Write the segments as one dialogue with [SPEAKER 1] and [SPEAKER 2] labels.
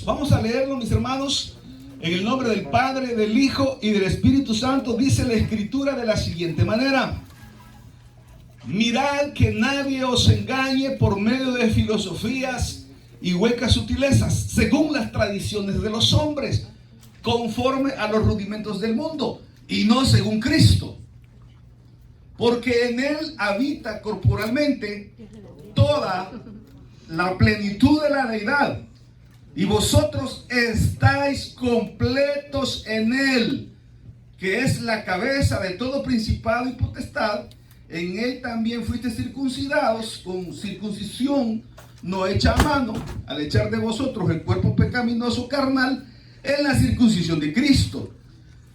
[SPEAKER 1] Vamos a leerlo, mis hermanos, en el nombre del Padre, del Hijo y del Espíritu Santo. Dice la Escritura de la siguiente manera: mirad que nadie os engañe por medio de filosofías y huecas sutilezas, según las tradiciones de los hombres, conforme a los rudimentos del mundo, y no según Cristo. Porque en Él habita corporalmente toda la plenitud de la deidad, y vosotros estáis completos en Él, que es la cabeza de todo principado y potestad. En Él también fuisteis circuncidados con circuncisión no hecha a mano, al echar de vosotros el cuerpo pecaminoso carnal en la circuncisión de Cristo,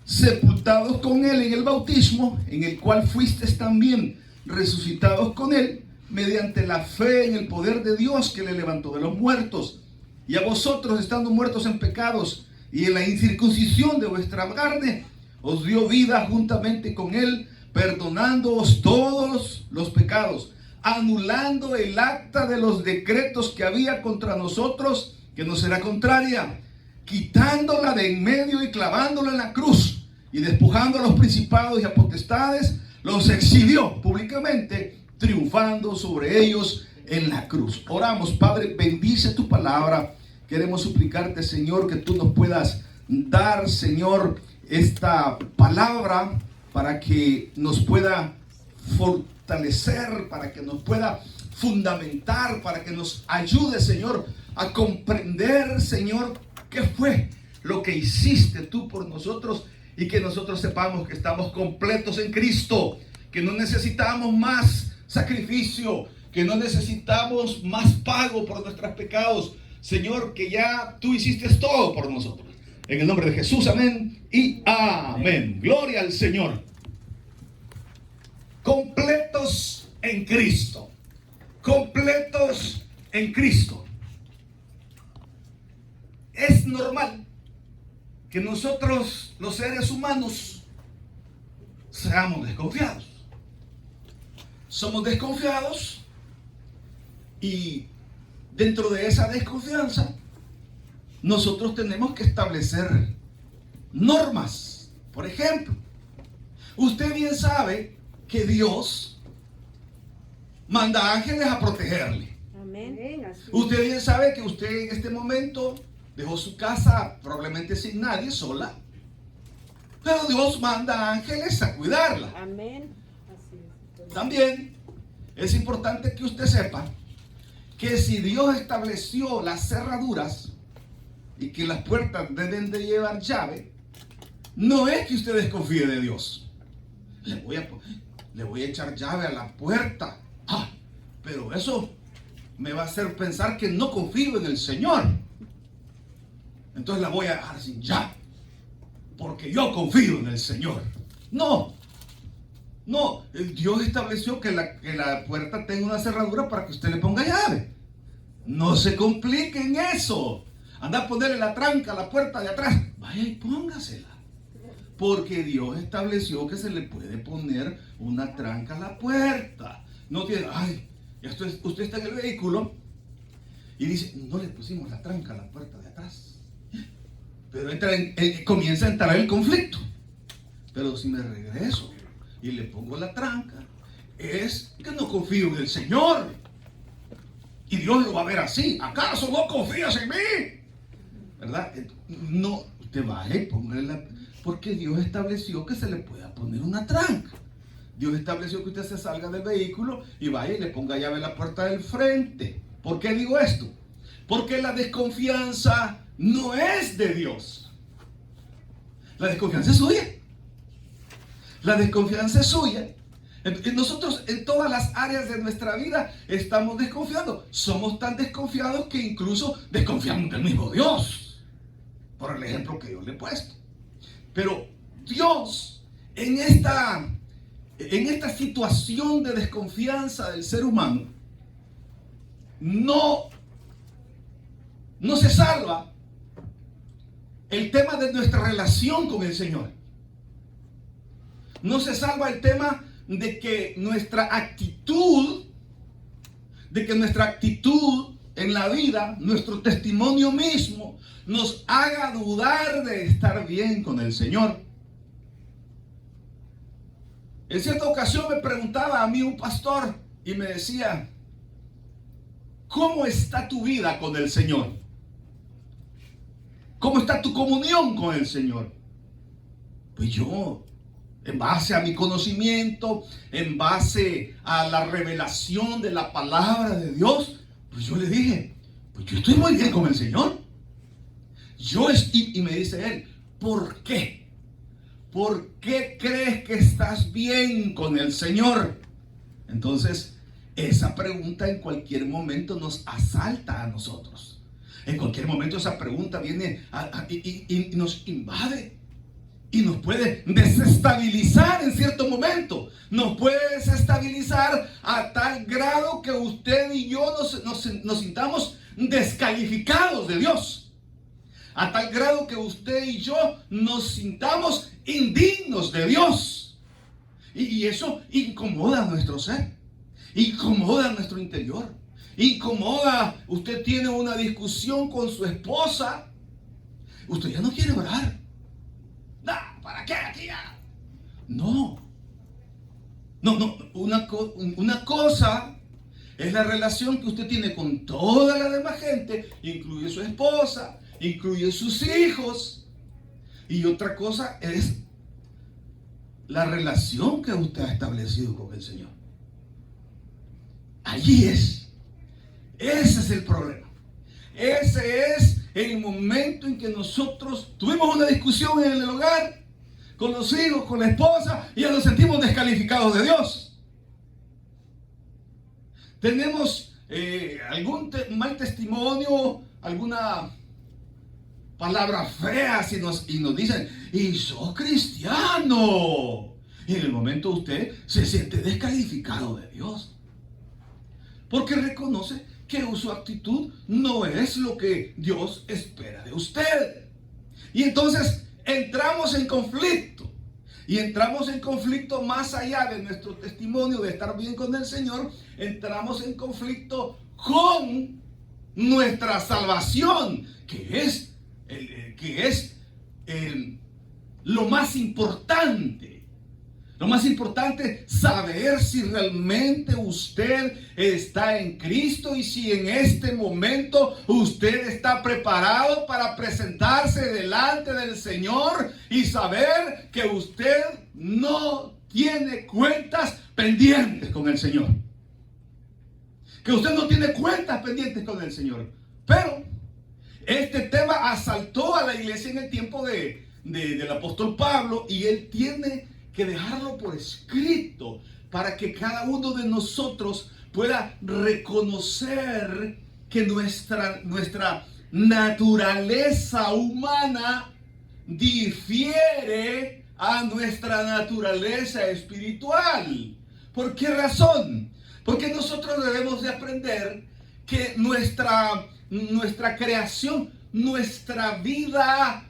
[SPEAKER 1] sepultados con Él en el bautismo, en el cual fuisteis también resucitados con Él, mediante la fe en el poder de Dios que le levantó de los muertos. Y a vosotros, estando muertos en pecados y en la incircuncisión de vuestra carne, os dio vida juntamente con Él, perdonándoos todos los pecados, anulando el acta de los decretos que había contra nosotros, que nos era contraria, quitándola de en medio y clavándola en la cruz, y despojando a los principados y a potestades, los exhibió públicamente, triunfando sobre ellos en la cruz. Oramos. Padre, bendice tu palabra. Queremos suplicarte, Señor, que tú nos puedas dar, Señor, esta palabra para que nos pueda fortalecer, para que nos pueda fundamentar, para que nos ayude, Señor, a comprender, Señor, qué fue lo que hiciste tú por nosotros, y que nosotros sepamos que estamos completos en Cristo, que no necesitamos más sacrificio, que no necesitamos más pago por nuestros pecados, Señor, que ya tú hiciste todo por nosotros. En el nombre de Jesús, amén y amén. Gloria al Señor. Completos en Cristo. Completos en Cristo. Es normal que nosotros, los seres humanos, seamos desconfiados. Somos desconfiados, y dentro de esa desconfianza nosotros tenemos que establecer normas. Por ejemplo, usted bien sabe que Dios manda ángeles a protegerle.
[SPEAKER 2] Amén.
[SPEAKER 1] Usted bien sabe que usted en este momento dejó su casa probablemente sin nadie, sola, pero Dios manda ángeles a cuidarla.
[SPEAKER 2] Amén.
[SPEAKER 1] También es importante que usted sepa que si Dios estableció las cerraduras y que las puertas deben de llevar llave, no es que usted desconfíe de Dios. Le voy a echar llave a la puerta. Pero eso me va a hacer pensar que no confío en el Señor. Entonces la voy a dejar sin llave, porque yo confío en el Señor. No, Dios estableció que la puerta tenga una cerradura para que usted le ponga llave. No se complique en eso. Anda a ponerle la tranca a la puerta de atrás. Vaya y póngasela. Porque Dios estableció que se le puede poner una tranca a la puerta. No tiene, usted está en el vehículo y dice, no le pusimos la tranca a la puerta de atrás. Pero comienza a entrar el conflicto. Pero si me regreso y le pongo la tranca, es que no confío en el Señor. Y Dios lo va a ver así. ¿Acaso no confías en mí? ¿Verdad? No, usted vaya y póngale porque Dios estableció que se le pueda poner una tranca. Dios estableció que usted se salga del vehículo y vaya y le ponga llave a la puerta del frente. ¿Por qué digo esto? Porque la desconfianza no es de Dios. La desconfianza es suya. La desconfianza es suya. Nosotros en todas las áreas de nuestra vida estamos desconfiando. Somos tan desconfiados que incluso desconfiamos del mismo Dios, por el ejemplo que yo le he puesto. Pero Dios, en esta situación de desconfianza del ser humano, no se salva el tema de nuestra relación con el Señor. No se salva el tema de que nuestra actitud en la vida, nuestro testimonio mismo, nos haga dudar de estar bien con el Señor. En cierta ocasión me preguntaba a mí un pastor y me decía: ¿cómo está tu vida con el Señor? ¿Cómo está tu comunión con el Señor? Pues yo, en base a mi conocimiento, en base a la revelación de la palabra de Dios, pues yo le dije: pues yo estoy muy bien con el Señor. Y me dice él: ¿por qué? ¿Por qué crees que estás bien con el Señor? Entonces, esa pregunta en cualquier momento nos asalta a nosotros. En cualquier momento esa pregunta viene y nos invade. Y nos puede desestabilizar en cierto momento. Nos puede desestabilizar a tal grado que usted y yo nos sintamos descalificados de Dios. A tal grado que usted y yo nos sintamos indignos de Dios. Y eso incomoda nuestro ser. Incomoda nuestro interior. Incomoda. Usted tiene una discusión con su esposa. Usted ya no quiere orar. ¿Para qué aquí ya? No. Una cosa es la relación que usted tiene con toda la demás gente, incluye su esposa, incluye sus hijos. Y otra cosa es la relación que usted ha establecido con el Señor. Allí es. Ese es el problema. Ese es el momento en que nosotros tuvimos una discusión en el hogar, con los hijos, con la esposa, y ya nos sentimos descalificados de Dios. Tenemos algún mal testimonio, alguna palabra fea y nos dicen: y sos cristiano. Y en el momento usted se siente descalificado de Dios, porque reconoce que su actitud no es lo que Dios espera de usted. Y entonces entramos en conflicto. Y entramos en conflicto más allá de nuestro testimonio de estar bien con el Señor. Entramos en conflicto con nuestra salvación, que es lo más importante. Lo más importante, saber si realmente usted está en Cristo y si en este momento usted está preparado para presentarse delante del Señor y saber que usted no tiene cuentas pendientes con el Señor. Que usted no tiene cuentas pendientes con el Señor. Pero este tema asaltó a la iglesia en el tiempo del apóstol Pablo, y él tiene que dejarlo por escrito para que cada uno de nosotros pueda reconocer que nuestra naturaleza humana difiere a nuestra naturaleza espiritual. ¿Por qué razón? Porque nosotros debemos de aprender que nuestra creación, nuestra vida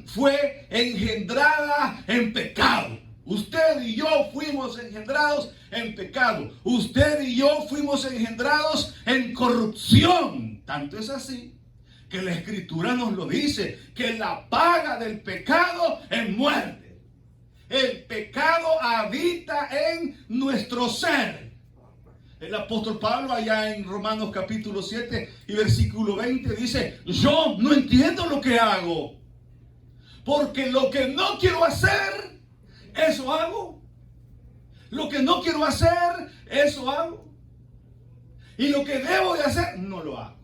[SPEAKER 1] fue engendrada en pecado. Usted y yo fuimos engendrados en pecado. Usted y yo fuimos engendrados en corrupción. Tanto es así que la Escritura nos lo dice, que la paga del pecado es muerte. El pecado habita en nuestro ser. El apóstol Pablo, allá en Romanos capítulo 7 y versículo 20, dice: yo no entiendo lo que hago, porque lo que no quiero hacer, eso hago. Lo que no quiero hacer, eso hago. Y lo que debo de hacer, no lo hago.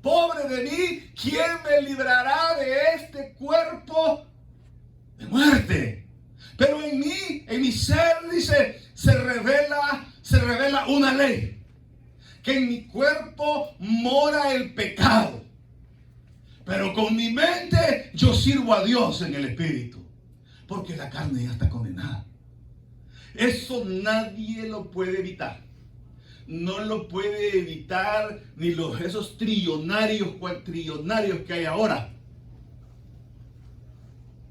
[SPEAKER 1] Pobre de mí, ¿quién me librará de este cuerpo de muerte? Pero en mí, en mi ser, dice, se revela una ley, que en mi cuerpo mora el pecado, pero con mi mente yo sirvo a Dios en el espíritu, porque la carne ya está condenada. Eso nadie lo puede evitar. No lo puede evitar ni esos trillonarios, cuatrillonarios que hay ahora.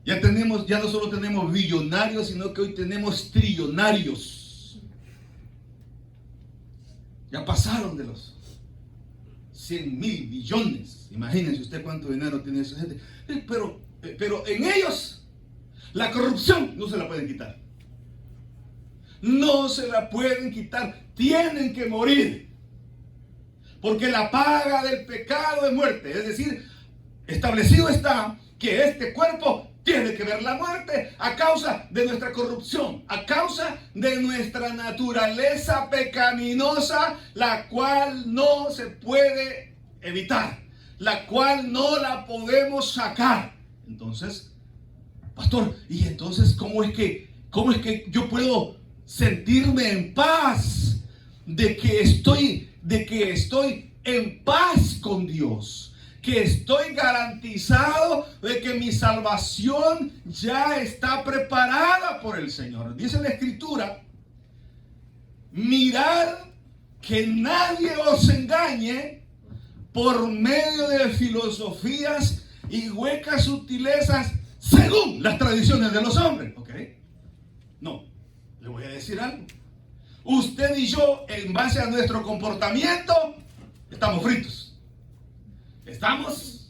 [SPEAKER 1] Ya no solo tenemos billonarios, sino que hoy tenemos trillonarios. Ya pasaron de los 100.000 billones. Imagínense usted cuánto dinero tiene esa gente. Pero en ellos la corrupción no se la pueden quitar. No se la pueden quitar. Tienen que morir. Porque la paga del pecado es muerte. Es decir, establecido está que este cuerpo tiene que ver la muerte a causa de nuestra corrupción, a causa de nuestra naturaleza pecaminosa, la cual no se puede evitar, la cual no la podemos sacar. Entonces, pastor, ¿y entonces cómo es que yo puedo sentirme en paz de que estoy en paz con Dios? Que estoy garantizado de que mi salvación ya está preparada por el Señor. Dice la Escritura: mirad que nadie os engañe por medio de filosofías y huecas sutilezas según las tradiciones de los hombres. ¿Ok? No, le voy a decir algo. Usted y yo, en base a nuestro comportamiento, estamos fritos. Estamos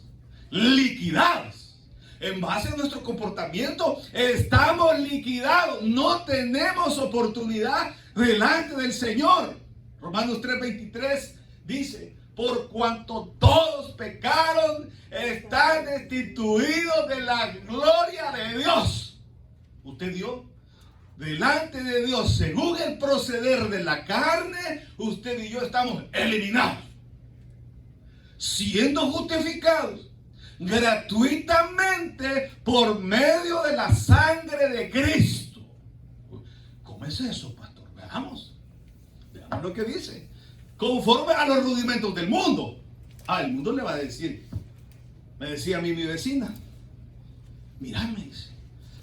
[SPEAKER 1] liquidados. En base a nuestro comportamiento estamos liquidados. No tenemos oportunidad delante del Señor. Romanos 3:23 dice: por cuanto todos pecaron, están destituidos de la gloria de Dios. Usted dio delante de Dios, según el proceder de la carne, usted y yo estamos eliminados, siendo justificados gratuitamente por medio de la sangre de Cristo. ¿Cómo es eso, pastor? Veamos lo que dice. Conforme a los rudimentos del mundo. El mundo le va a decir, me decía a mí mi vecina, mira, me dice,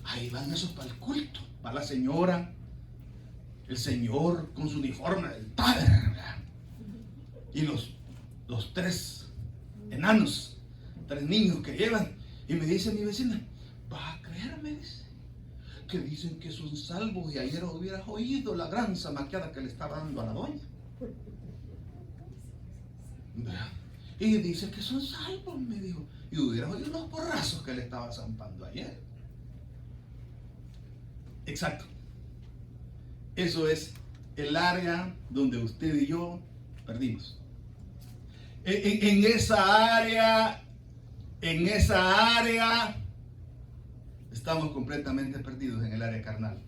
[SPEAKER 1] ahí van esos para el culto, para la señora, el señor con su uniforme del padre, y los tres enanos, 3 niños que llevan. Y me dice mi vecina, ¿vas a creerme? Dice, que dicen que son salvos, y ayer hubieras oído la gran zamaqueada que le estaba dando a la doña. Y dice que son salvos, me dijo, y hubieras oído los porrazos que le estaba zampando ayer. Exacto. Eso es el área donde usted y yo perdimos. En esa área estamos completamente perdidos, en el área carnal.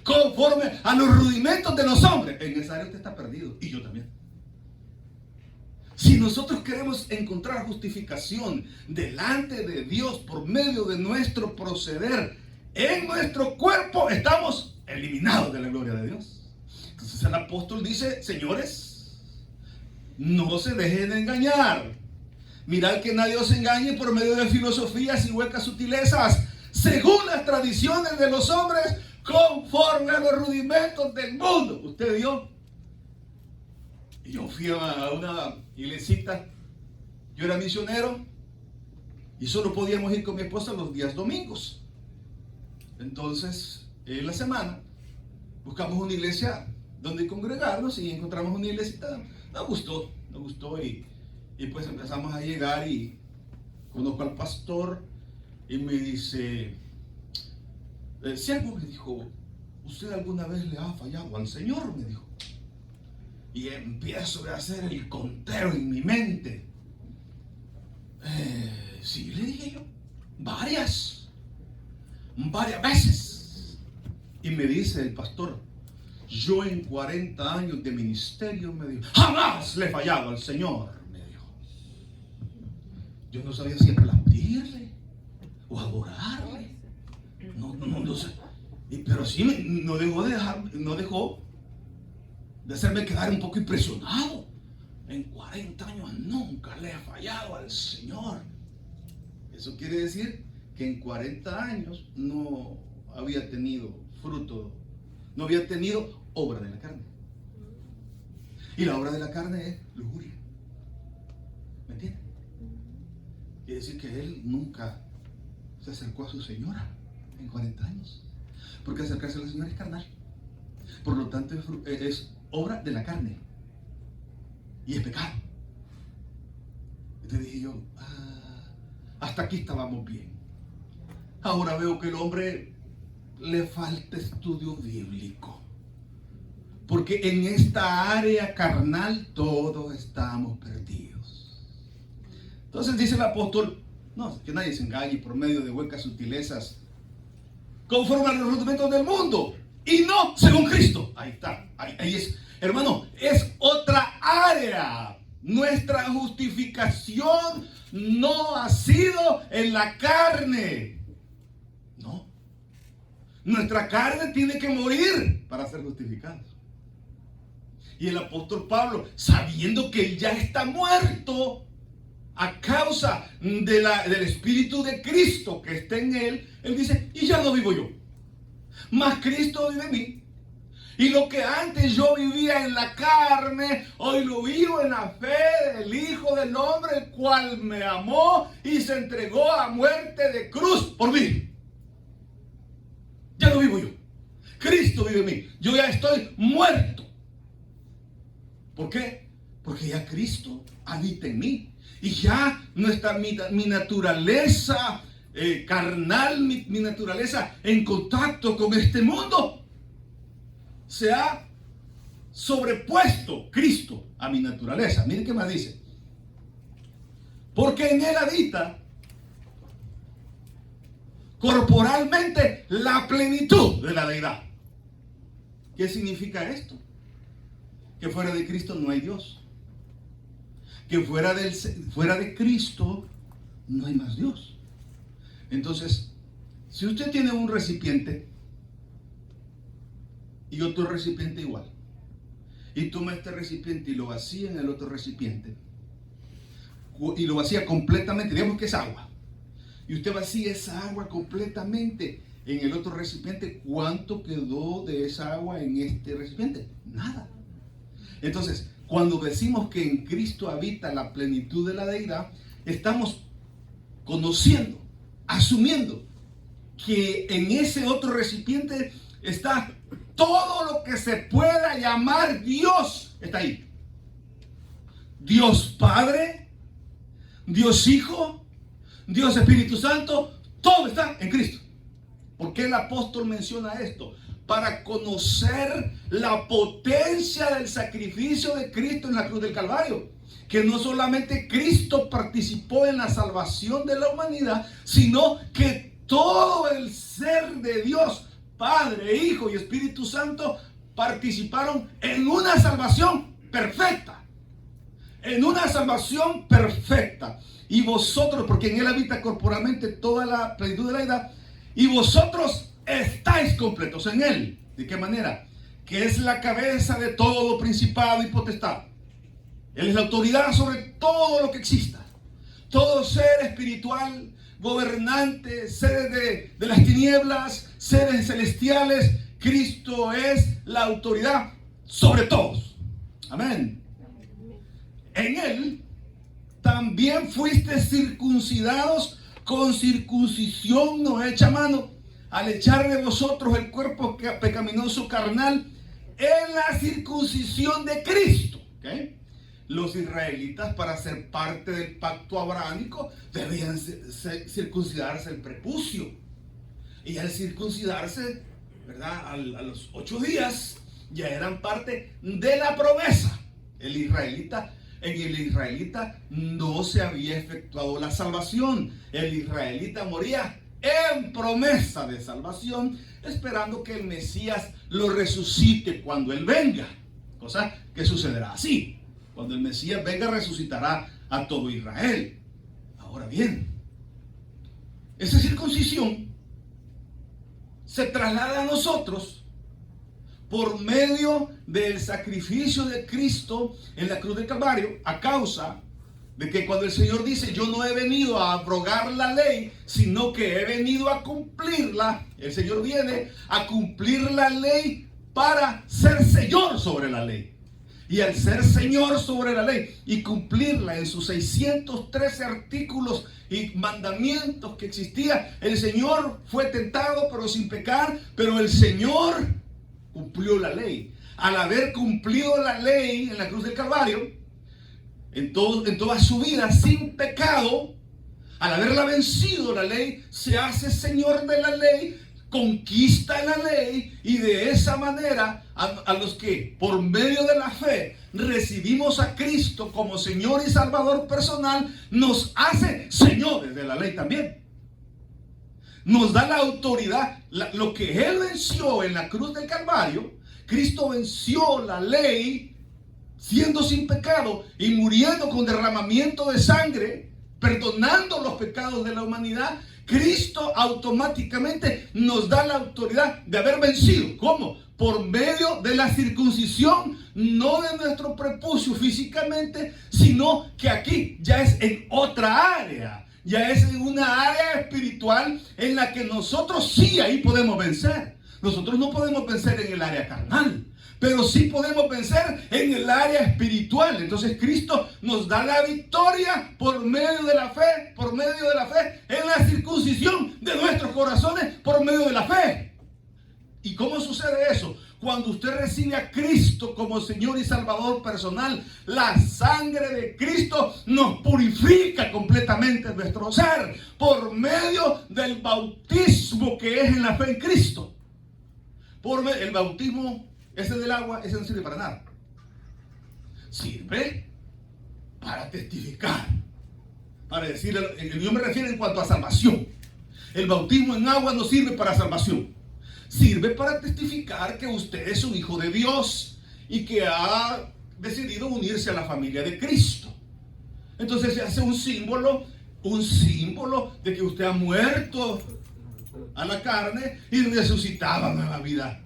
[SPEAKER 1] Conforme a los rudimentos de los hombres, en esa área usted está perdido, y yo también. Si nosotros queremos encontrar justificación delante de Dios por medio de nuestro proceder en nuestro cuerpo, estamos eliminados de la gloria de Dios. Entonces el apóstol dice, señores, no se dejen engañar. Mirad que nadie os engañe por medio de filosofías y huecas sutilezas, según las tradiciones de los hombres, conforme a los rudimentos del mundo. Usted vio. Yo fui a una iglesita, yo era misionero y solo podíamos ir con mi esposa los días domingos. Entonces, en la semana buscamos una iglesia donde congregarnos y encontramos una iglesita. Nos gustó y pues empezamos a llegar y conozco al pastor y me dice, siervo, me dijo, ¿usted alguna vez le ha fallado al Señor? Me dijo. Y empiezo a hacer el conteo en mi mente. Sí, le dije yo, varias veces. Y me dice el pastor, yo en 40 años de ministerio, me dijo, jamás le he fallado al Señor, me dijo. Yo no sabía si aplaudirle o adorarle. No sé. Pero sí, no dejó de hacerme quedar un poco impresionado. En 40 años nunca le he fallado al Señor. Eso quiere decir que en 40 años no había tenido fruto, no había tenido obra de la carne. Y la obra de la carne es lujuria. ¿Me entienden? Quiere decir que él nunca se acercó a su señora en 40 años. Porque acercarse a la señora es carnal. Por lo tanto es obra de la carne y es pecado. dije yo, hasta aquí estábamos bien. Ahora veo que el hombre le falta estudio bíblico. Porque en esta área carnal todos estamos perdidos. Entonces dice el apóstol, no, que nadie se engañe por medio de huecas sutilezas, conforme a los rudimentos del mundo, y no según Cristo. Ahí está, ahí es. Hermano, es otra área. Nuestra justificación no ha sido en la carne. No. Nuestra carne tiene que morir para ser justificada. Y el apóstol Pablo, sabiendo que él ya está muerto a causa del Espíritu de Cristo que está en él, él dice, y ya no vivo yo, mas Cristo vive en mí. Y lo que antes yo vivía en la carne, hoy lo vivo en la fe del Hijo del Hombre, el cual me amó y se entregó a muerte de cruz por mí. Ya no vivo yo. Cristo vive en mí. Yo ya estoy muerto. ¿Por qué? Porque ya Cristo habita en mí. Y ya mi naturaleza carnal, mi naturaleza en contacto con este mundo, se ha sobrepuesto Cristo a mi naturaleza. Miren qué más dice. Porque en él habita corporalmente la plenitud de la deidad. ¿Qué significa esto? Que fuera de Cristo no hay Dios. Que fuera de Cristo no hay más Dios. Entonces, si usted tiene un recipiente y otro recipiente igual, y toma este recipiente y lo vacía en el otro recipiente, y lo vacía completamente, digamos que es agua, y usted vacía esa agua completamente en el otro recipiente, ¿cuánto quedó de esa agua en este recipiente? Nada. Entonces, cuando decimos que en Cristo habita la plenitud de la deidad, estamos conociendo, asumiendo que en ese otro recipiente está todo lo que se pueda llamar Dios. Está ahí. Dios Padre, Dios Hijo, Dios Espíritu Santo, todo está en Cristo. ¿Por qué el apóstol menciona esto? Para conocer la potencia del sacrificio de Cristo en la cruz del Calvario. Que no solamente Cristo participó en la salvación de la humanidad, sino que todo el ser de Dios, Padre, Hijo y Espíritu Santo, participaron en una salvación perfecta. En una salvación perfecta. Y vosotros, porque en él habita corporalmente toda la plenitud de la deidad, y vosotros estáis completos en él. ¿De qué manera? Que es la cabeza de todo principado y potestad. Él es la autoridad sobre todo lo que exista. Todo ser espiritual, gobernante, seres de las tinieblas, seres celestiales. Cristo es la autoridad sobre todos. Amén. En él también fuiste circuncidados con circuncisión no hecha a mano, al echar de vosotros el cuerpo pecaminoso carnal en la circuncisión de Cristo. ¿Okay? Los israelitas, para ser parte del pacto abrahámico, debían circuncidarse el prepucio. Y al circuncidarse, ¿verdad?, a los 8 días, ya eran parte de la promesa. En el israelita no se había efectuado la salvación. El israelita moría en promesa de salvación, esperando que el Mesías lo resucite cuando él venga. Cosa que sucederá así. Cuando el Mesías venga, resucitará a todo Israel. Ahora bien, esa circuncisión se traslada a nosotros por medio del sacrificio de Cristo en la cruz del Calvario, a causa de que cuando el Señor dice, yo no he venido a abrogar la ley, sino que he venido a cumplirla, el Señor viene a cumplir la ley para ser Señor sobre la ley. Y al ser Señor sobre la ley y cumplirla en sus 613 artículos y mandamientos que existía, el Señor fue tentado pero sin pecar, pero el Señor cumplió la ley. Al haber cumplido la ley en la cruz del Calvario, en toda su vida sin pecado, al haberla vencido la ley, se hace Señor de la ley, conquista la ley, y de esa manera a los que por medio de la fe recibimos a Cristo como Señor y Salvador personal, nos hace señores de la ley también. Nos da la autoridad, lo que Él venció en la cruz del Calvario. Cristo venció la ley siendo sin pecado y muriendo con derramamiento de sangre, perdonando los pecados de la humanidad. Cristo automáticamente nos da la autoridad de haber vencido. ¿Cómo? Por medio de la circuncisión, no de nuestro prepucio físicamente, sino que aquí ya es en otra área. Ya es en una área espiritual en la que nosotros sí ahí podemos vencer. Nosotros no podemos vencer en el área carnal, pero sí podemos vencer en el área espiritual. Entonces Cristo nos da la victoria por medio de la fe, en la circuncisión de nuestros corazones, por medio de la fe. ¿Y cómo sucede eso? Cuando usted recibe a Cristo como Señor y Salvador personal, la sangre de Cristo nos purifica completamente nuestro ser por medio del bautismo que es en la fe en Cristo. El bautismo ese del agua, ese no sirve para nada. Sirve para testificar, para decir, yo me refiero en cuanto a salvación. El bautismo en agua no sirve para salvación. Sirve para testificar que usted es un hijo de Dios y que ha decidido unirse a la familia de Cristo. Entonces se hace un símbolo de que usted ha muerto a la carne y resucitado a nueva vida.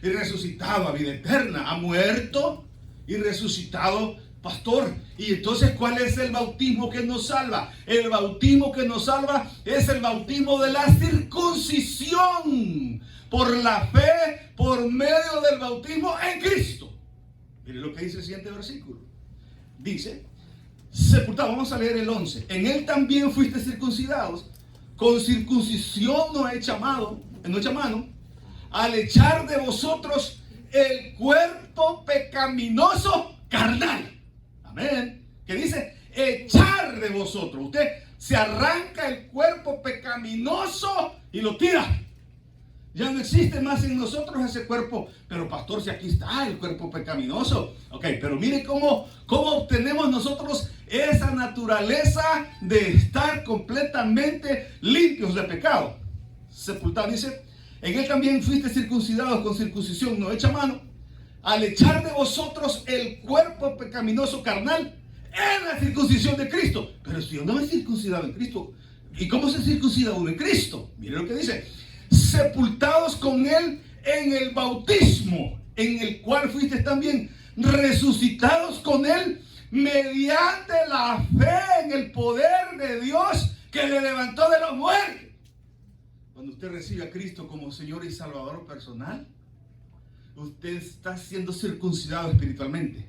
[SPEAKER 1] Y resucitado a vida eterna. Ha muerto y resucitado, pastor. Y entonces, ¿cuál es el bautismo que nos salva? El bautismo que nos salva es el bautismo de la circuncisión. Por la fe, por medio del bautismo en Cristo. Mire lo que dice el siguiente versículo. Dice, sepultados, vamos a leer el 11. En Él también fuiste circuncidados, con circuncisión no hecha mano, al echar de vosotros el cuerpo pecaminoso carnal. Amén. Que dice, echar de vosotros. Usted se arranca el cuerpo pecaminoso y lo tira. Ya no existe más en nosotros ese cuerpo. Pero pastor, si aquí está el cuerpo pecaminoso. Ok, pero mire cómo obtenemos nosotros esa naturaleza de estar completamente limpios de pecado. Sepultado, dice, en Él también fuiste circuncidados con circuncisión no hecha mano, al echar de vosotros el cuerpo pecaminoso carnal en la circuncisión de Cristo. Pero si yo no me he circuncidado en Cristo, ¿y cómo se circuncida uno en Cristo? Mire lo que dice, sepultados con Él en el bautismo, en el cual fuiste también resucitados con Él mediante la fe en el poder de Dios que le levantó de los muertos. Cuando usted recibe a Cristo como Señor y Salvador personal, usted está siendo circuncidado espiritualmente.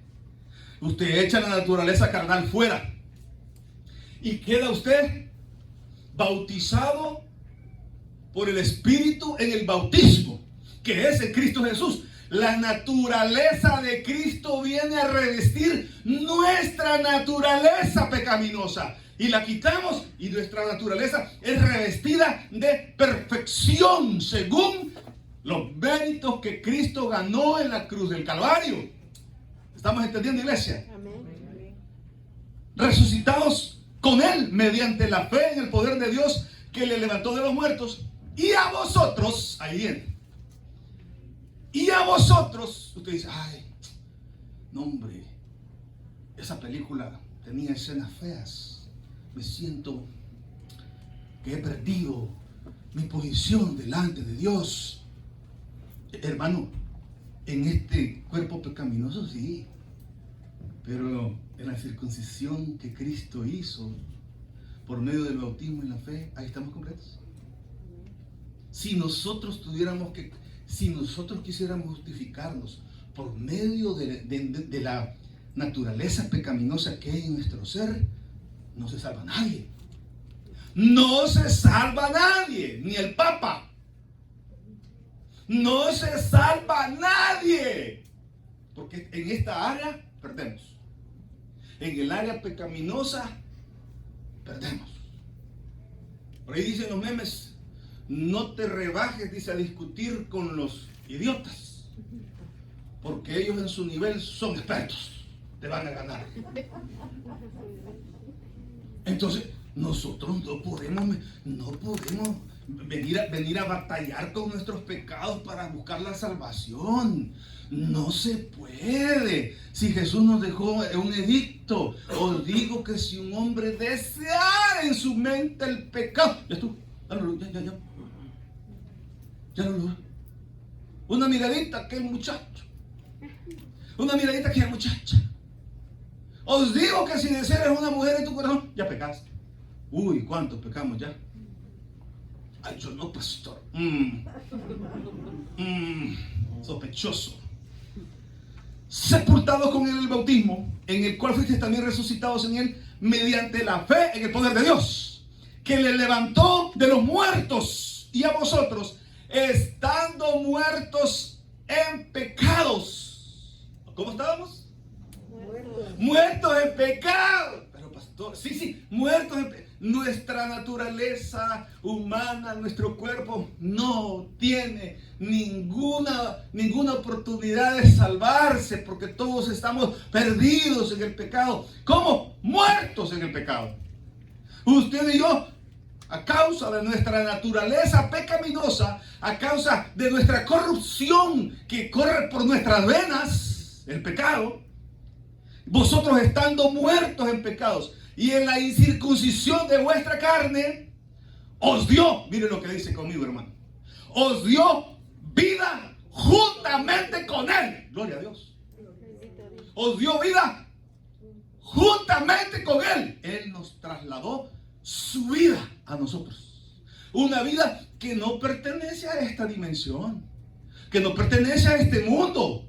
[SPEAKER 1] Usted echa la naturaleza carnal fuera y queda usted bautizado por el Espíritu en el bautismo, que es en Cristo Jesús. La naturaleza de Cristo viene a revestir nuestra naturaleza pecaminosa y la quitamos, y nuestra naturaleza es revestida de perfección según los méritos que Cristo ganó en la cruz del Calvario. ¿Estamos entendiendo, iglesia? Amén. Resucitados con Él mediante la fe en el poder de Dios que le levantó de los muertos. Y a vosotros, ahí viene, y a vosotros, usted dice, ay, no hombre, esa película tenía escenas feas, me siento que he perdido mi posición delante de Dios. Hermano, en este cuerpo pecaminoso sí, pero en la circuncisión que Cristo hizo por medio del bautismo y la fe, ahí estamos completos. Si nosotros quisiéramos justificarnos por medio de la naturaleza pecaminosa que hay en nuestro ser, no se salva nadie. No se salva nadie, ni el Papa. No se salva nadie. Porque en esta área perdemos. en el área pecaminosa, perdemos. Por ahí dicen los memes, no te rebajes, dice, a discutir con los idiotas, porque ellos en su nivel son expertos, te van a ganar. Entonces, nosotros no podemos venir a batallar con nuestros pecados para buscar la salvación. No se puede. Si Jesús nos dejó un edicto, os digo que si un hombre deseara en su mente el pecado, ya estuvo, ya lo logró. Una miradita que el muchacho, una miradita que la muchacha. Os digo que si deseas una mujer en tu corazón, ya pecaste. Uy, ¿cuántos pecamos ya? Ay, yo no, pastor. Sospechoso. Sepultados con él en el bautismo, en el cual fuisteis también resucitados en él, mediante la fe en el poder de Dios, que le levantó de los muertos, y a vosotros, estando muertos en pecados. ¿Cómo estábamos? Muertos en pecado. Pero pastor, sí, muertos en pecado. Nuestra naturaleza humana, nuestro cuerpo no tiene ninguna oportunidad de salvarse, porque todos estamos perdidos en el pecado. ¿Cómo? Muertos en el pecado. Usted y yo, a causa de nuestra naturaleza pecaminosa, a causa de nuestra corrupción que corre por nuestras venas, el pecado, vosotros estando muertos en pecados y en la incircuncisión de vuestra carne, os dio, mire lo que dice conmigo, hermano, os dio vida juntamente con él. Gloria a Dios. Os dio vida juntamente con él. Él nos trasladó su vida a nosotros. Una vida que no pertenece a esta dimensión, que no pertenece a este mundo.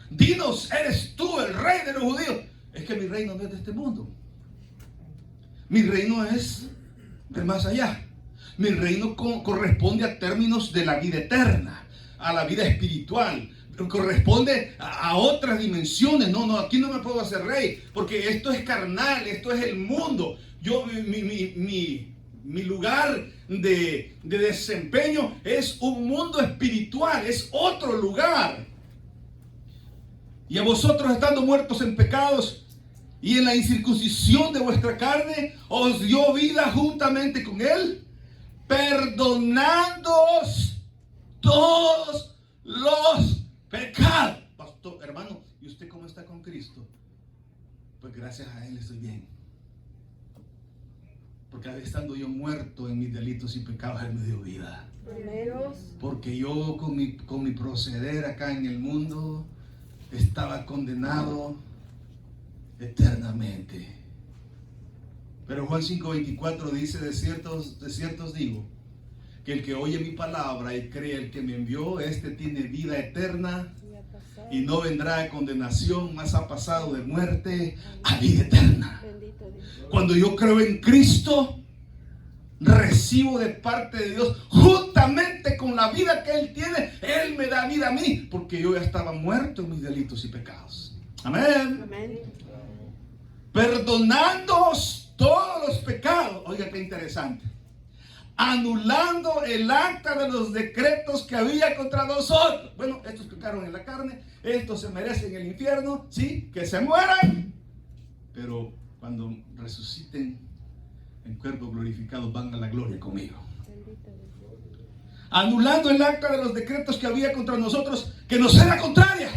[SPEAKER 1] Dinos, ¿eres tú el rey de los judíos? Es que mi reino no es de este mundo. Mi reino es de más allá. Mi reino corresponde a términos de la vida eterna, a la vida espiritual. Corresponde a otras dimensiones. No, aquí no me puedo hacer rey, porque esto es carnal, esto es el mundo. Yo, mi lugar de desempeño es un mundo espiritual, es otro lugar. Y a vosotros, estando muertos en pecados y en la incircuncisión de vuestra carne, os dio vida juntamente con él, perdonándoos todos los pecados. Pastor, hermano, ¿y usted cómo está con Cristo? Pues gracias a él estoy bien. Porque estando yo muerto en mis delitos y pecados, él me dio vida. Porque yo con mi proceder acá en el mundo estaba condenado eternamente. Pero Juan 5:24 dice, de ciertos digo, que el que oye mi palabra y cree el que me envió, este tiene vida eterna y no vendrá a condenación, mas ha pasado de muerte a vida eterna. Cuando yo creo en Cristo, recibo de parte de Dios, juntamente con la vida que Él tiene, Él me da vida a mí, porque yo ya estaba muerto en mis delitos y pecados. Amén. Amén. Perdonándoos todos los pecados. Oiga, qué interesante. Anulando el acta de los decretos que había contra nosotros. Bueno, estos pecaron en la carne, estos se merecen el infierno, sí, que se mueran. Pero cuando resuciten en cuerpo glorificado, van a la gloria conmigo. Anulando el acta de los decretos que había contra nosotros, que nos era contraria.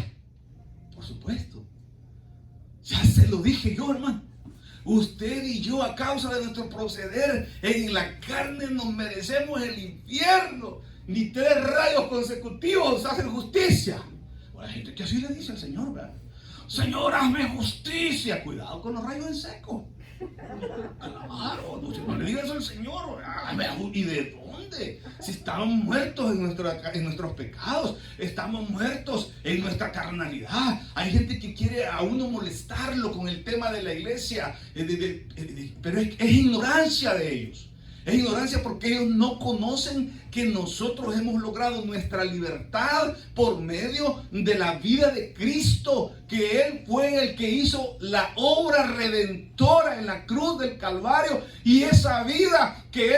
[SPEAKER 1] Por supuesto. Ya se lo dije yo, hermano. Usted y yo, a causa de nuestro proceder en la carne, nos merecemos el infierno. Ni 3 rayos consecutivos hacen justicia. La gente que así le dice al Señor, ¿verdad? Señor, hazme justicia. Cuidado con los rayos en seco. Claro, no le digas al Señor. ¿Y de dónde? Si estamos muertos en nuestros pecados, estamos muertos en nuestra carnalidad. Hay gente que quiere a uno molestarlo con el tema de la iglesia, pero es ignorancia de ellos. Es ignorancia porque ellos no conocen que nosotros hemos logrado nuestra libertad por medio de la vida de Cristo, que Él fue el que hizo la obra redentora en la cruz del Calvario, y esa vida que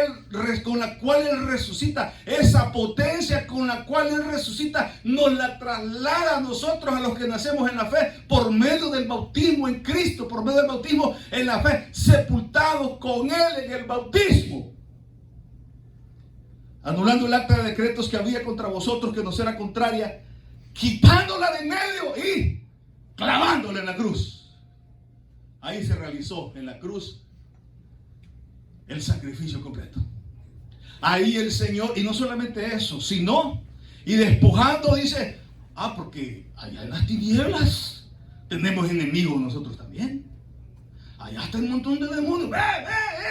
[SPEAKER 1] con la cual Él resucita, esa potencia con la cual Él resucita, nos la traslada a nosotros, a los que nacemos en la fe, por medio del bautismo en Cristo, por medio del bautismo en la fe, sepultados con Él en el bautismo, anulando el acta de decretos que había contra vosotros, que nos era contraria, quitándola de en medio y clavándola en la cruz. Ahí se realizó en la cruz el sacrificio completo. Ahí el Señor, y no solamente eso, sino, y despojando, dice, porque allá en las tinieblas tenemos enemigos nosotros también. Allá está un montón de demonios. Ve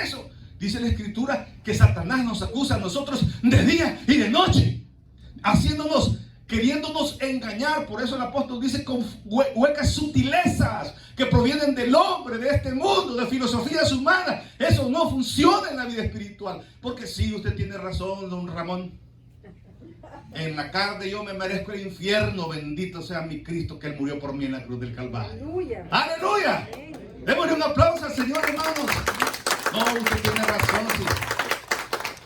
[SPEAKER 1] eso. Dice la Escritura que Satanás nos acusa a nosotros de día y de noche, queriéndonos engañar. Por eso el apóstol dice, con huecas sutilezas que provienen del hombre, de este mundo, de filosofías humanas. Eso no funciona en la vida espiritual. Porque sí, usted tiene razón, don Ramón. En la carne yo me merezco el infierno. Bendito sea mi Cristo, que Él murió por mí en la cruz del Calvario. ¡Aleluya! ¡Aleluya! Démosle un aplauso al Señor, hermanos. No, usted tiene razón. Sí.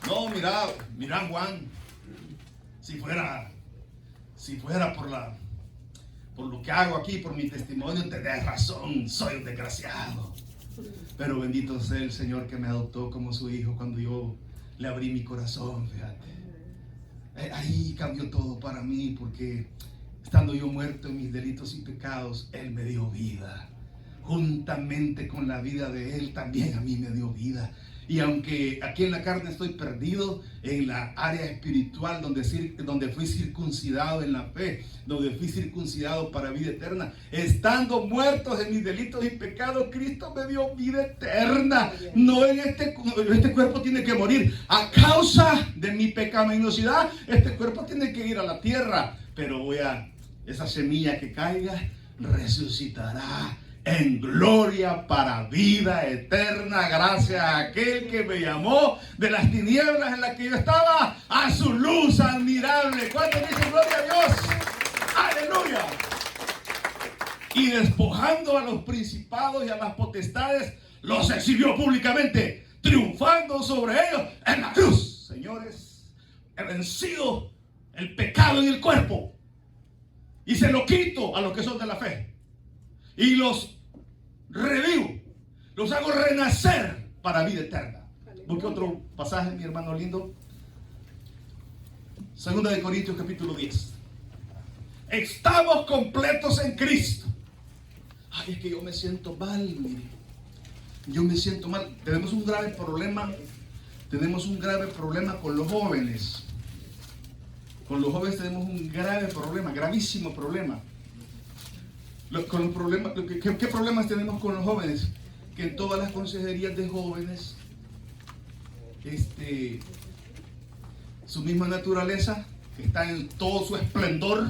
[SPEAKER 1] No, mira Juan. Si fuera por lo que hago aquí, por mi testimonio, tenés razón, soy un desgraciado. Pero bendito sea el Señor, que me adoptó como su hijo cuando yo le abrí mi corazón, fíjate. Ahí cambió todo para mí, porque estando yo muerto en mis delitos y pecados, Él me dio vida. Juntamente con la vida de Él, también a mí me dio vida. Y aunque aquí en la carne estoy perdido, en la área espiritual donde fui circuncidado en la fe, donde fui circuncidado para vida eterna, estando muertos en mis delitos y pecados, Cristo me dio vida eterna. No en este cuerpo tiene que morir. A causa de mi pecaminosidad, este cuerpo tiene que ir a la tierra. Pero esa semilla que caiga resucitará en gloria para vida eterna, gracias a aquel que me llamó de las tinieblas en las que yo estaba a su luz admirable. ¿Cuántos dicen gloria a Dios? ¡Aleluya! Y despojando a los principados y a las potestades, los exhibió públicamente, triunfando sobre ellos en la cruz. Señores, he vencido el pecado en el cuerpo y se lo quito a los que son de la fe, y los revivo, los hago renacer para vida eterna. Busque otro pasaje, mi hermano lindo. 2 de Corintios capítulo 10. Estamos completos en Cristo. Ay, es que yo me siento mal, mire. Yo me siento mal. Tenemos un grave problema con los jóvenes. Con los jóvenes tenemos un grave problema, gravísimo problema. ¿Qué problemas tenemos con los jóvenes? Que en todas las consejerías de jóvenes, su misma naturaleza, que está en todo su esplendor,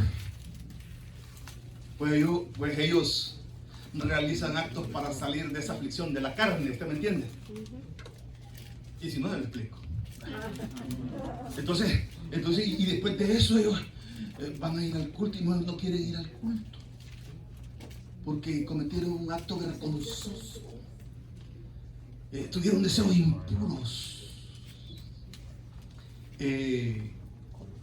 [SPEAKER 1] pues ellos realizan actos para salir de esa aflicción de la carne. ¿Usted me entiende? Y si no, se lo explico. Entonces, y después de eso ellos van a ir al culto, y no quieren ir al culto porque cometieron un acto vergonzoso, tuvieron deseos impuros.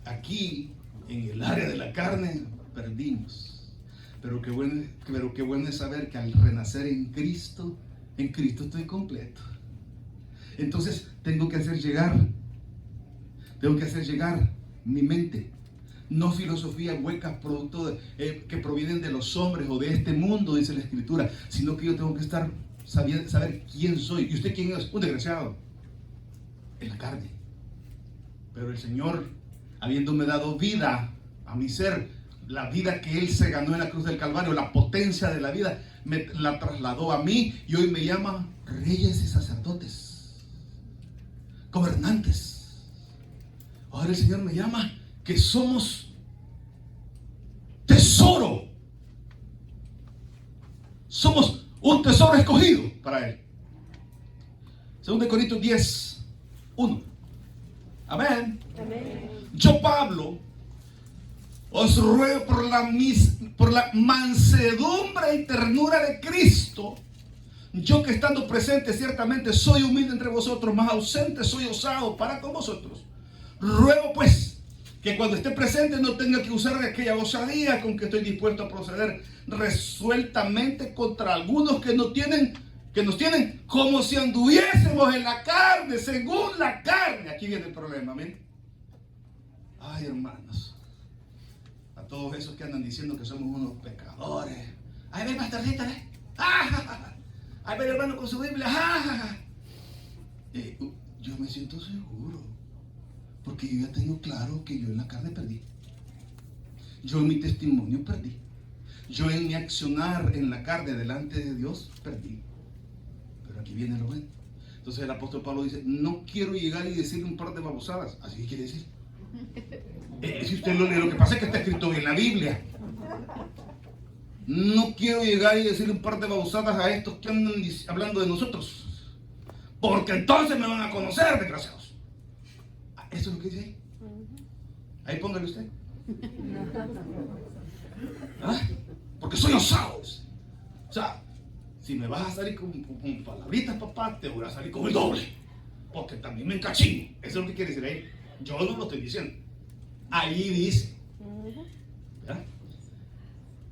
[SPEAKER 1] Aquí, en el área de la carne, perdimos. Pero qué bueno es saber que al renacer en Cristo estoy completo. Entonces tengo que hacer llegar mi mente, no filosofías huecas, producto que provienen de los hombres o de este mundo, dice la Escritura, sino que yo tengo que saber quién soy. ¿Y usted quién es? Un desgraciado en la carne. Pero el Señor, habiéndome dado vida a mi ser, la vida que Él se ganó en la cruz del Calvario, la potencia de la vida, me la trasladó a mí, y hoy me llama reyes y sacerdotes, gobernantes. Ahora el Señor me llama que somos tesoro. Somos un tesoro escogido para Él. 2 Corintios 10, 1. Amén. Amén. Yo, Pablo, os ruego por la mansedumbre y ternura de Cristo, yo que estando presente ciertamente soy humilde entre vosotros, más ausente soy osado para con vosotros. Ruego pues que cuando esté presente no tenga que usar de aquella osadía con que estoy dispuesto a proceder resueltamente contra algunos que nos tienen como si anduviésemos en la carne, según la carne. Aquí viene el problema, amén. Ay, hermanos, a todos esos que andan diciendo que somos unos pecadores. Ay, ven, pastorcito, ¿eh? Ay, ven, hermano, con su Biblia. Yo me siento seguro, porque yo ya tengo claro que yo en la carne perdí. Yo en mi testimonio perdí. Yo en mi accionar en la carne delante de Dios perdí. Pero aquí viene lo bueno. Entonces el apóstol Pablo dice, no quiero llegar y decirle un par de babosadas. Así que quiere decir. Si usted lo lee, lo que pasa es que está escrito en la Biblia. No quiero llegar y decirle un par de babosadas a estos que andan hablando de nosotros, porque entonces me van a conocer, desgraciados. Eso es lo que dice ahí. Ahí póngale usted. Porque soy osado. O sea, si me vas a salir con palabritas, papá, te voy a salir con el doble, porque también me encachino. Eso es lo que quiere decir ahí. Yo no lo estoy diciendo. Ahí dice. ¿Verdad?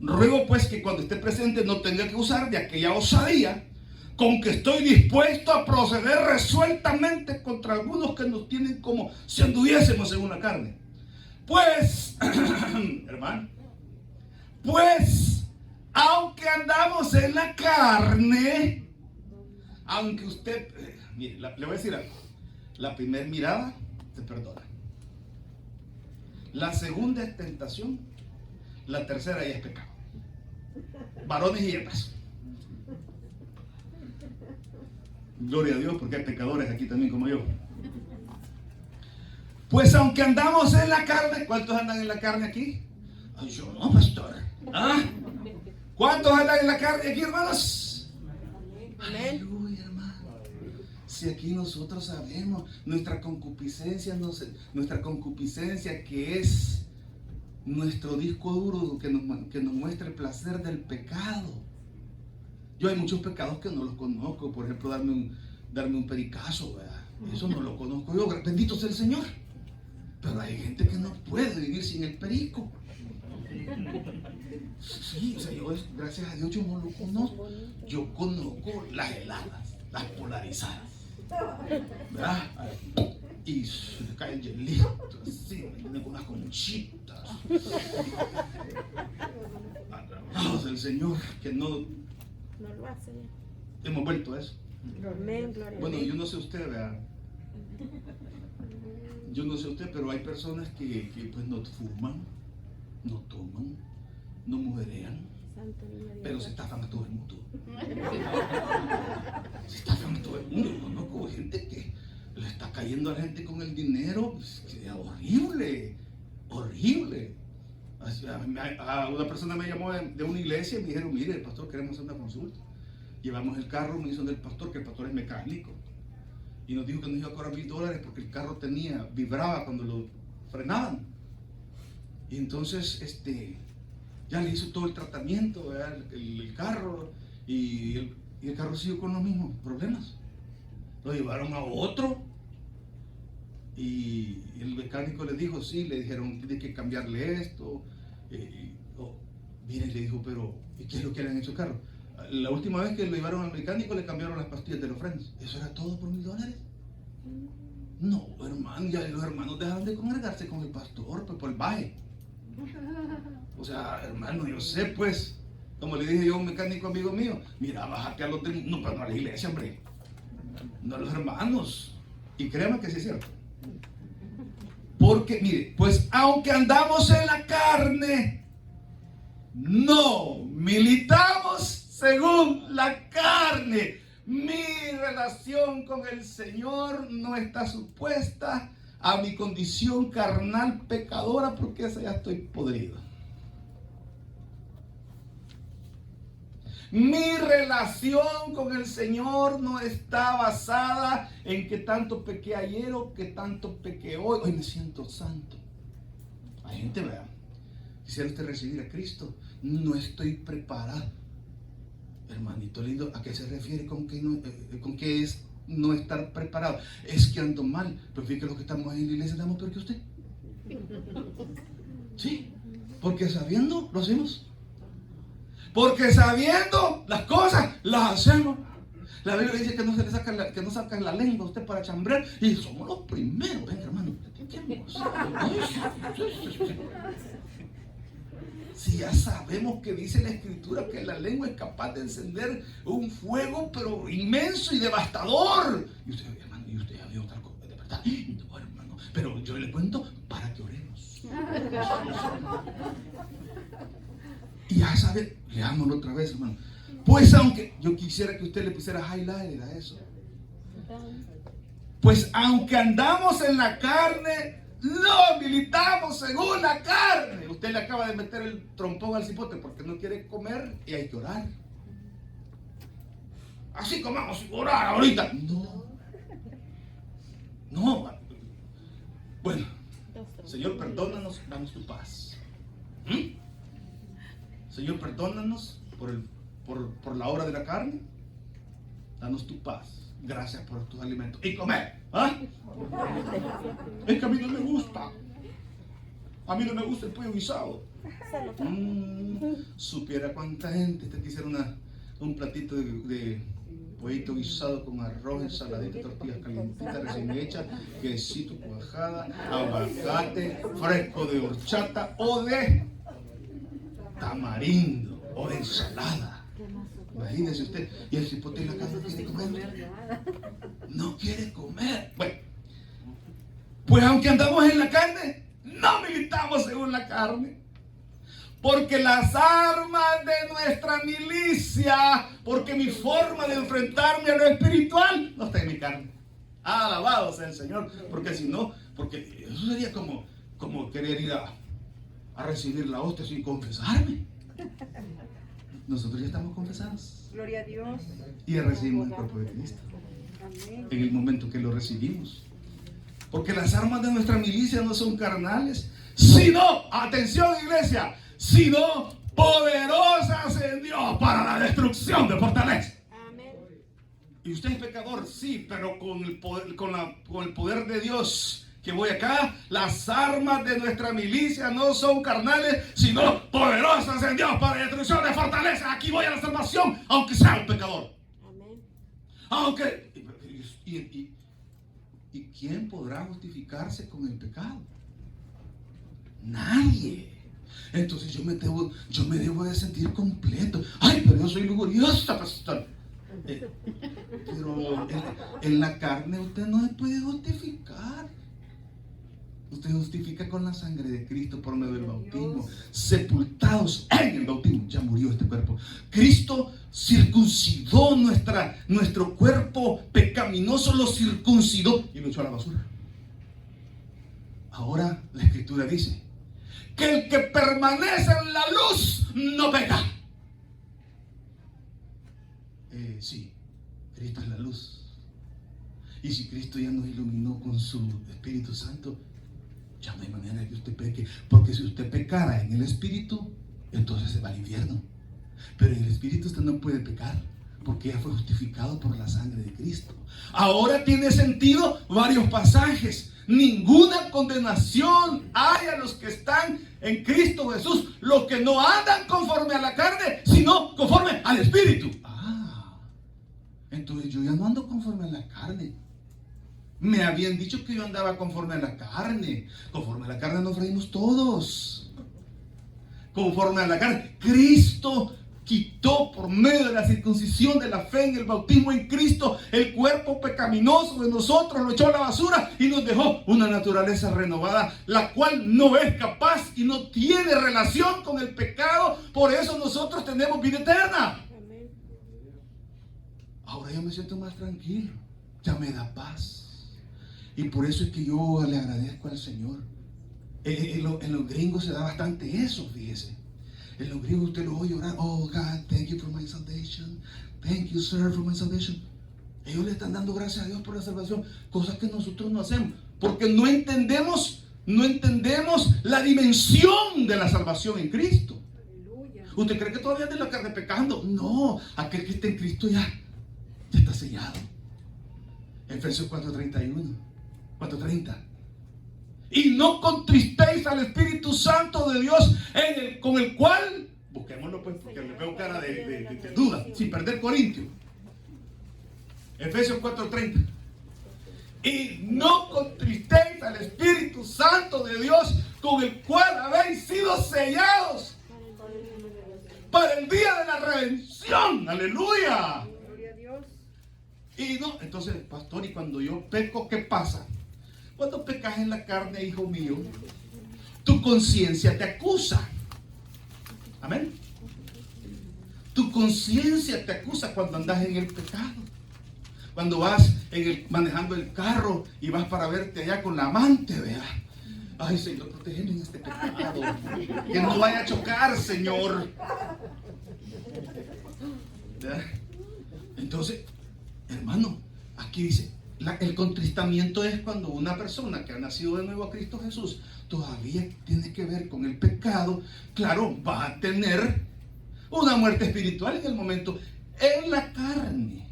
[SPEAKER 1] Ruego pues que cuando esté presente no tenga que usar de aquella osadía con que estoy dispuesto a proceder resueltamente contra algunos que nos tienen como si anduviésemos en una carne. Pues, hermano, pues, aunque andamos en la carne, aunque usted, mire, le voy a decir algo. La primera mirada te perdona. La segunda es tentación. La tercera ya es pecado. Varones y hembras. Gloria a Dios, porque hay pecadores aquí también como yo. Pues aunque andamos en la carne, ¿cuántos andan en la carne aquí? Ay, yo no, pastor. ¿Cuántos andan en la carne aquí, hermanos? Aleluya, hermano. Si aquí nosotros sabemos nuestra concupiscencia que es nuestro disco duro que nos muestra el placer del pecado. Yo hay muchos pecados que no los conozco. Por ejemplo, darme un pericazo, ¿verdad? Eso no lo conozco yo. Bendito sea el Señor. Pero hay gente que no puede vivir sin el perico. Sí, o sea, yo, gracias a Dios, yo no lo conozco. Yo conozco las heladas, las polarizadas, ¿verdad? Y se le cae el hielito, así, me tiene con unas conchitas. Alabados del Señor, que no lo hace. Hemos vuelto a eso. Bueno, yo no sé usted, ¿verdad? Yo no sé usted, pero hay personas que pues no fuman, no toman, no mujerean, pero se estafan a todo el mundo. Se estafan a todo el mundo. Yo conozco gente que le está cayendo a la gente con el dinero, pues, que es horrible, horrible. Una persona me llamó de una iglesia y me dijeron, mire, pastor, queremos hacer una consulta. Llevamos el carro, me hizo del pastor, que el pastor es mecánico, y nos dijo que nos iba a cobrar $1,000 porque el carro vibraba cuando lo frenaban. Y entonces ya le hizo todo el tratamiento, el carro, y el carro siguió con los mismos problemas. Lo llevaron a otro y el mecánico le dijo, sí, le dijeron, tiene que cambiarle esto. Mire, le dijo, pero ¿y qué es lo que le han hecho al carro? La última vez que lo llevaron al mecánico le cambiaron las pastillas de los frenos. ¿Eso era todo por $1,000? No, hermano, ya los hermanos dejaron de congregarse con el pastor, pues por el baje. O sea, hermano, yo sé, pues, como le dije yo a un mecánico amigo mío, mira, bájate al hotel, no, pero no a la iglesia, hombre, no a los hermanos. Y créame que sí es cierto. Porque, mire, pues aunque andamos en la carne, no militamos según la carne. Mi relación con el Señor no está supuesta a mi condición carnal pecadora, porque esa ya estoy podrido. Mi relación con el Señor no está basada en que tanto pequé ayer o que tanto pequé hoy. Hoy me siento santo. Hay gente, ¿verdad? quisiera usted recibir a Cristo. No estoy preparado. Hermanito lindo, ¿a qué se refiere con que es no estar preparado? Es que ando mal. Pero fíjate, los que estamos en la iglesia estamos peor que usted. Sí, porque sabiendo lo hacemos. Porque sabiendo las cosas las hacemos. La Biblia dice que no se le saca que no sacan la lengua a usted para chambrear. Y somos los primeros. Venga, hermano, si ya sabemos que dice la Escritura que la lengua es capaz de encender un fuego pero inmenso y devastador. Y usted, hermano, y usted ya vio otra cosa, de verdad. No, hermano, pero yo le cuento para que oremos. Y ya sabe, leámoslo otra vez, hermano. Pues aunque, yo quisiera que usted le pusiera highlight a eso. Pues aunque andamos en la carne, no militamos según la carne. Usted le acaba de meter el trompón al cipote porque no quiere comer y hay que orar. Así comamos y orar ahorita. No. Bueno, Señor, perdónanos, danos tu paz. Señor, perdónanos por la obra de la carne. Danos tu paz. Gracias por tus alimentos. Y comer. Es que a mí no me gusta. A mí no me gusta el pollo guisado. Supiera cuánta gente te quisiera un platito de pollito guisado con arroz, ensaladita, tortillas calientitas, recién hechas, quesito, cuajada, aguacate, fresco de horchata o de tamarindo o de ensalada. Imagínese usted, y el cipote en la casa no quiere comer. No quiere comer. Bueno, pues aunque andamos en la carne, no militamos según la carne. Porque las armas de nuestra milicia, porque mi forma de enfrentarme a lo espiritual no está en mi carne. Alabado sea el Señor. Porque si no, porque eso sería como querer ir a recibir la hostia sin confesarme. Nosotros ya estamos confesados.
[SPEAKER 2] Gloria a Dios.
[SPEAKER 1] Y ya recibimos el cuerpo de Cristo.
[SPEAKER 2] Amén.
[SPEAKER 1] En el momento que lo recibimos. Porque las armas de nuestra milicia no son carnales, sino, atención iglesia, sino poderosas en Dios para la destrucción de fortalezas.
[SPEAKER 2] Amén.
[SPEAKER 1] Y usted es pecador, sí, pero con el poder de Dios que voy acá, las armas de nuestra milicia no son carnales, sino poderosas en Dios para la destrucción de fortalezas. Aquí voy a la salvación, aunque sea un pecador.
[SPEAKER 2] Amén.
[SPEAKER 1] Aunque ¿y quién podrá justificarse con el pecado? Nadie. Entonces yo me debo de sentir completo. Ay, pero yo soy lujuriosa, pastor. Pero en la carne usted no se puede justificar. Usted justifica con la sangre de Cristo por medio del bautismo. Sepultados en el bautismo. Ya murió este cuerpo. Cristo circuncidó nuestro cuerpo pecaminoso, lo circuncidó y lo echó a la basura. Ahora la Escritura dice que el que permanece en la luz no peca. Sí, Cristo es la luz. Y si Cristo ya nos iluminó con su Espíritu Santo, ya no hay manera de que usted peque. Porque si usted pecara en el Espíritu, entonces se va al infierno. Pero en el Espíritu usted no puede pecar, porque ya fue justificado por la sangre de Cristo. Ahora tiene sentido varios pasajes. Ninguna condenación hay a los que están en Cristo Jesús, los que no andan conforme a la carne, sino conforme al Espíritu. Entonces yo ya no ando conforme a la carne. Me habían dicho que yo andaba conforme a la carne. Conforme a la carne nos freímos todos. Conforme a la carne. Cristo quitó por medio de la circuncisión de la fe en el bautismo en Cristo el cuerpo pecaminoso de nosotros, lo echó a la basura y nos dejó una naturaleza renovada, la cual no es capaz y no tiene relación con el pecado. Por eso nosotros tenemos vida eterna. Ahora yo me siento más tranquilo, ya me da paz. Y por eso es que yo le agradezco al Señor. En los gringos se da bastante eso, fíjese. En los gringos usted lo oye orar. Oh God, thank you for my salvation. Thank you, sir, for my salvation. Ellos le están dando gracias a Dios por la salvación. Cosas que nosotros no hacemos. Porque no entendemos no entendemos la dimensión de la salvación en Cristo. ¿Usted cree que todavía anda en la carne pecando? No, aquel que está en Cristo ya está sellado. Efesios 4:31, 4:30. Y no contristéis al Espíritu Santo de Dios, con el cual, busquémoslo pues, porque le veo cara de duda, sin perder Corintio. Efesios 4:30. Y no contristéis al Espíritu Santo de Dios, con el cual habéis sido sellados para el día de la redención. Aleluya. Y no, entonces, pastor, y cuando yo peco, ¿qué pasa? Cuando pecas en la carne, hijo mío, tu conciencia te acusa. Amén. Tu conciencia te acusa cuando andas en el pecado. Cuando vas manejando el carro y vas para verte allá con la amante, vea. Ay, Señor, protégeme en este pecado. Que no vaya a chocar, Señor. ¿Verdad? Entonces, hermano, aquí dice, el contristamiento es cuando una persona que ha nacido de nuevo a Cristo Jesús todavía tiene que ver con el pecado. Claro, va a tener una muerte espiritual en el momento, en la carne.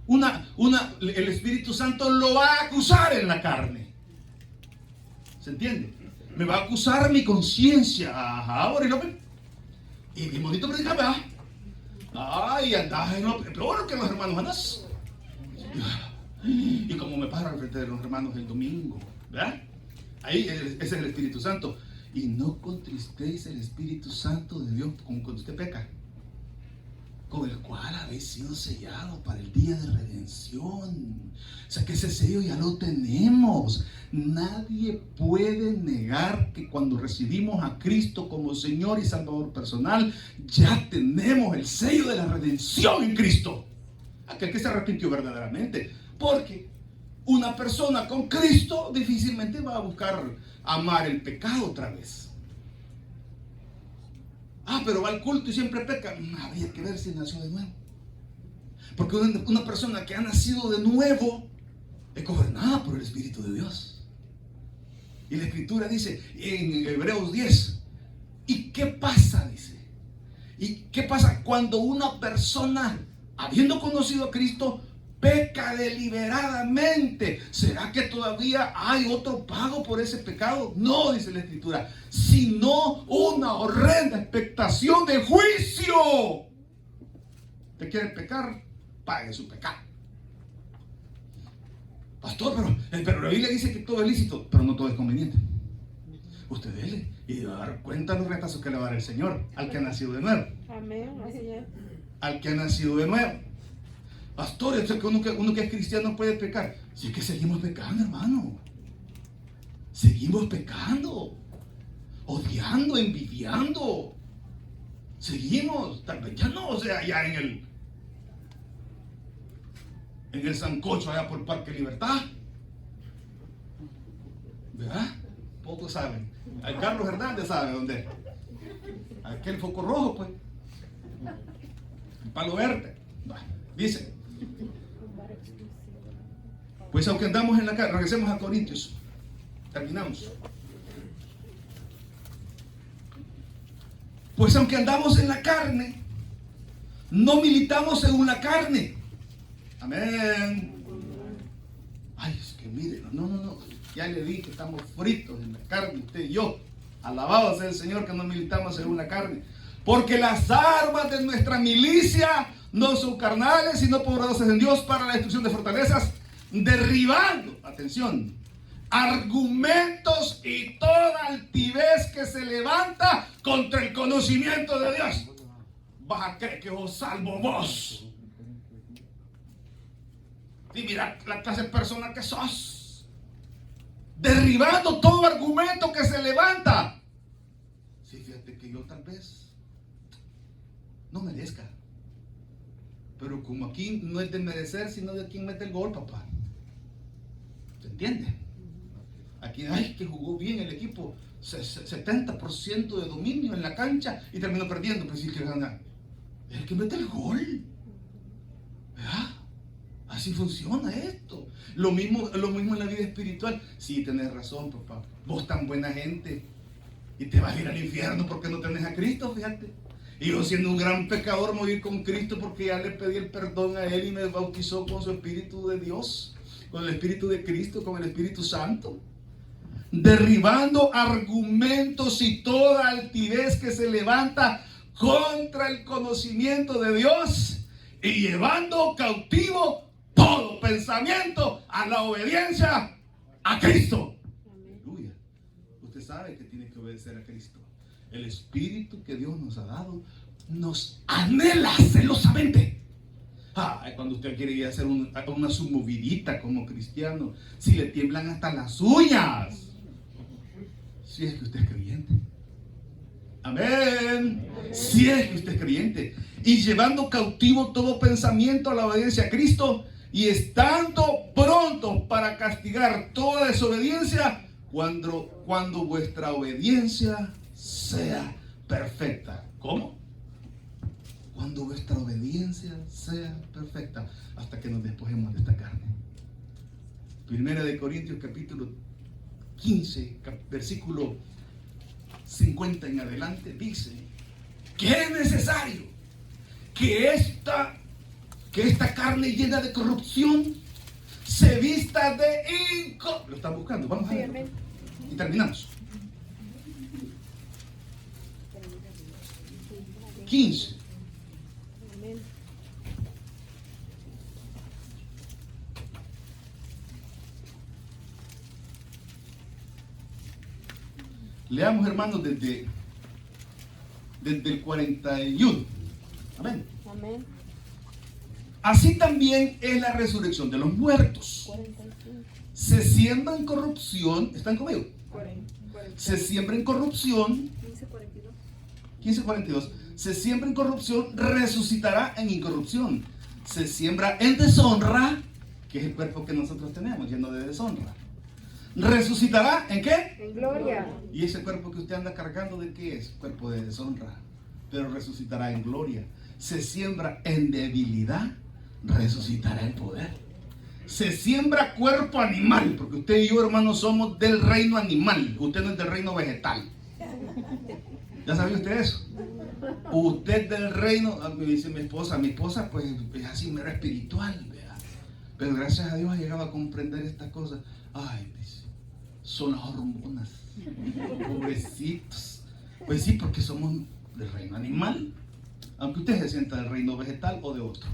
[SPEAKER 1] El Espíritu Santo lo va a acusar en la carne. ¿Se entiende? Me va a acusar mi conciencia. Ajá, ahora y bien bonito predicar, ¿verdad? Ay, andás en lo peor que los hermanos andas. Y como me paro al frente de los hermanos el domingo, ¿verdad? Ahí ese es el Espíritu Santo. Y no contristéis el Espíritu Santo de Dios como cuando usted peca, con el cual habéis sido sellados para el día de redención. O sea que ese sello ya lo tenemos. Nadie puede negar que cuando recibimos a Cristo como Señor y Salvador personal, ya tenemos el sello de la redención en Cristo. Aquel que se arrepintió verdaderamente. Porque una persona con Cristo difícilmente va a buscar amar el pecado otra vez. Pero va al culto y siempre peca. Habría que ver si nació de nuevo. Porque una persona que ha nacido de nuevo es gobernada por el Espíritu de Dios. Y la Escritura dice en Hebreos 10, ¿y qué pasa? Dice, ¿y qué pasa cuando una persona, habiendo conocido a Cristo, peca deliberadamente? ¿Será que todavía hay otro pago por ese pecado? No, dice la Escritura, sino una horrenda expectación de juicio. ¿Te quiere pecar? Pague su pecado. Pastor, pero la Biblia dice que todo es lícito, pero no todo es conveniente. Usted dele y va a dar cuenta de los retazos que le va a dar el Señor al que ha nacido de nuevo.
[SPEAKER 2] Amén, así es.
[SPEAKER 1] Al que ha nacido de nuevo. Pastor, ¿es que uno que es cristiano puede pecar? Si es que seguimos pecando, hermano. Seguimos pecando. Odiando, envidiando. Seguimos. Tal vez ya no, o sea, ya en el sancocho allá por Parque Libertad. ¿Verdad? Pocos saben. Al Carlos Hernández sabe dónde es. Aquel foco rojo, pues. El palo verde. Dice. Pues aunque andamos en la carne, regresemos a Corintios. Terminamos. Pues aunque andamos en la carne, no militamos según la carne. Amén. Ay, es que miren, no. Ya le dije que estamos fritos en la carne, usted y yo. Alabado sea el Señor que no militamos según la carne. Porque las armas de nuestra milicia no son carnales, sino poderosas en Dios para la destrucción de fortalezas, derribando, atención, argumentos y toda altivez que se levanta contra el conocimiento de Dios. Vas a creer que os salvo vos. Y mira la clase de persona que sos. Derribando todo argumento que se levanta. Sí, fíjate que yo tal vez no merezca. Pero como aquí no es de merecer, sino de quien mete el gol, papá. ¿Se entiende? Aquí, ay, que jugó bien el equipo. 70% de dominio en la cancha y terminó perdiendo. Pues sí que gana. Es el que mete el gol. ¿Verdad? Así funciona esto. Lo mismo en la vida espiritual. Sí, tenés razón, papá. Vos tan buena gente. Y te vas a ir al infierno porque no tenés a Cristo, fíjate. Y yo siendo un gran pecador morir con Cristo porque ya le pedí el perdón a Él y me bautizó con su Espíritu de Dios, con el Espíritu de Cristo, con el Espíritu Santo. Derribando argumentos y toda altivez que se levanta contra el conocimiento de Dios y llevando cautivo todo pensamiento a la obediencia a Cristo. Aleluya. Usted sabe que tiene que obedecer a Cristo. El Espíritu que Dios nos ha dado nos anhela celosamente. Cuando usted quiere ir a hacer una su movidita como cristiano, si le tiemblan hasta las uñas. Si es que usted es creyente. Amén. Si es que usted es creyente. Y llevando cautivo todo pensamiento a la obediencia a Cristo, y estando pronto para castigar toda desobediencia cuando vuestra obediencia sea perfecta. ¿Cómo? Cuando vuestra obediencia sea perfecta, hasta que nos despojemos de esta carne. Primera de Corintios capítulo 15, versículo 50 en adelante, dice que es necesario que esta carne llena de corrupción se vista de lo están buscando, vamos a ver. Y terminamos. 15. Leamos, hermanos, desde el 41. Amén.
[SPEAKER 2] Amén.
[SPEAKER 1] Así también es la resurrección de los muertos.
[SPEAKER 2] 45.
[SPEAKER 1] Se siembra en corrupción. ¿Están conmigo?
[SPEAKER 2] 40.
[SPEAKER 1] Se siembra en corrupción.
[SPEAKER 2] 15:42.
[SPEAKER 1] 15:42. Se siembra en corrupción, resucitará en incorrupción. Se siembra en deshonra, que es el cuerpo que nosotros tenemos, lleno de deshonra. ¿Resucitará en qué?
[SPEAKER 2] En gloria.
[SPEAKER 1] ¿Y ese cuerpo que usted anda cargando de qué es? Cuerpo de deshonra. Pero resucitará en gloria. Se siembra en debilidad, resucitará en poder. Se siembra cuerpo animal, porque usted y yo, hermanos, somos del reino animal. Usted no es del reino vegetal. ¿Ya sabía usted eso? Usted del reino, me dice mi esposa pues es así mera espiritual, ¿verdad? Pero gracias a Dios ha llegado a comprender estas cosas. Ay, dice, son las hormonas, pobrecitos. Pues sí, porque somos del reino animal, aunque usted se sienta del reino vegetal o de otro.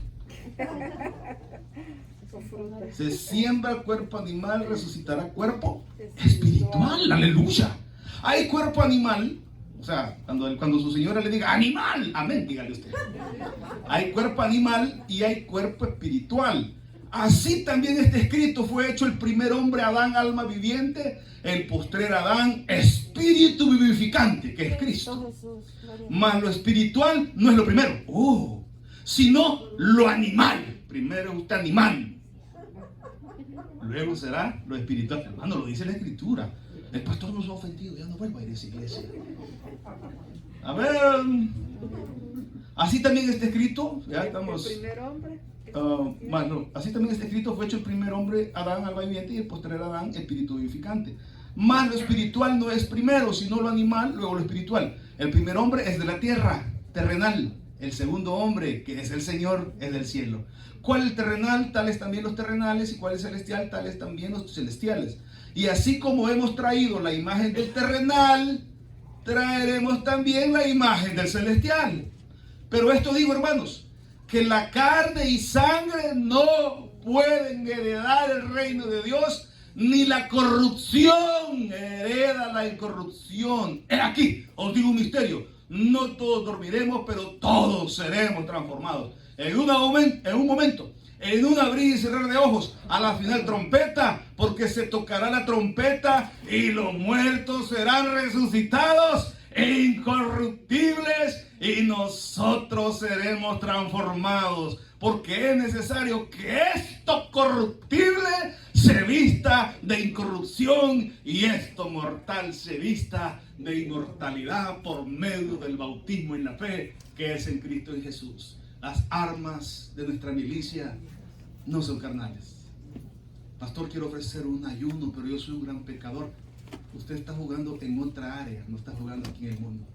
[SPEAKER 1] Se siembra el cuerpo animal, resucitará cuerpo espiritual, aleluya. Hay cuerpo animal. O sea, cuando su señora le diga animal, amén, dígale usted. Hay cuerpo animal y hay cuerpo espiritual. Así también está escrito, fue hecho el primer hombre Adán, alma viviente, el postrer Adán, espíritu vivificante, que es Cristo. Mas lo espiritual no es lo primero, sino lo animal. Primero usted animal, luego será lo espiritual. Hermano, lo dice la Escritura. El pastor nos ha ofendido, ya no vuelvo a ir a esa iglesia. A ver, así también está escrito, ya estamos.
[SPEAKER 2] El primer hombre.
[SPEAKER 1] Así también está escrito, fue hecho el primer hombre Adán, alma viviente, y el postrer Adán, espíritu vivificante. Mas lo espiritual no es primero, sino lo animal, luego lo espiritual. El primer hombre es de la tierra, terrenal. El segundo hombre, que es el Señor, es del cielo. ¿Cuál es el terrenal? Tales también los terrenales. ¿Y cuál es el celestial? Tales también los celestiales. Y así como hemos traído la imagen del terrenal, traeremos también la imagen del celestial. Pero esto digo, hermanos, que la carne y sangre no pueden heredar el reino de Dios, ni la corrupción hereda la incorrupción. Aquí os digo un misterio: no todos dormiremos, pero todos seremos transformados. En un momento, en un abrir y cerrar de ojos, a la final trompeta, porque se tocará la trompeta y los muertos serán resucitados e incorruptibles, y nosotros seremos transformados, porque es necesario que esto corruptible se vista de incorrupción y esto mortal se vista de inmortalidad por medio del bautismo en la fe que es en Cristo y Jesús. Las armas de nuestra milicia no son carnales, pastor, quiero ofrecer un ayuno, pero yo soy un gran pecador. Usted está jugando en otra área, no está jugando aquí en el mundo.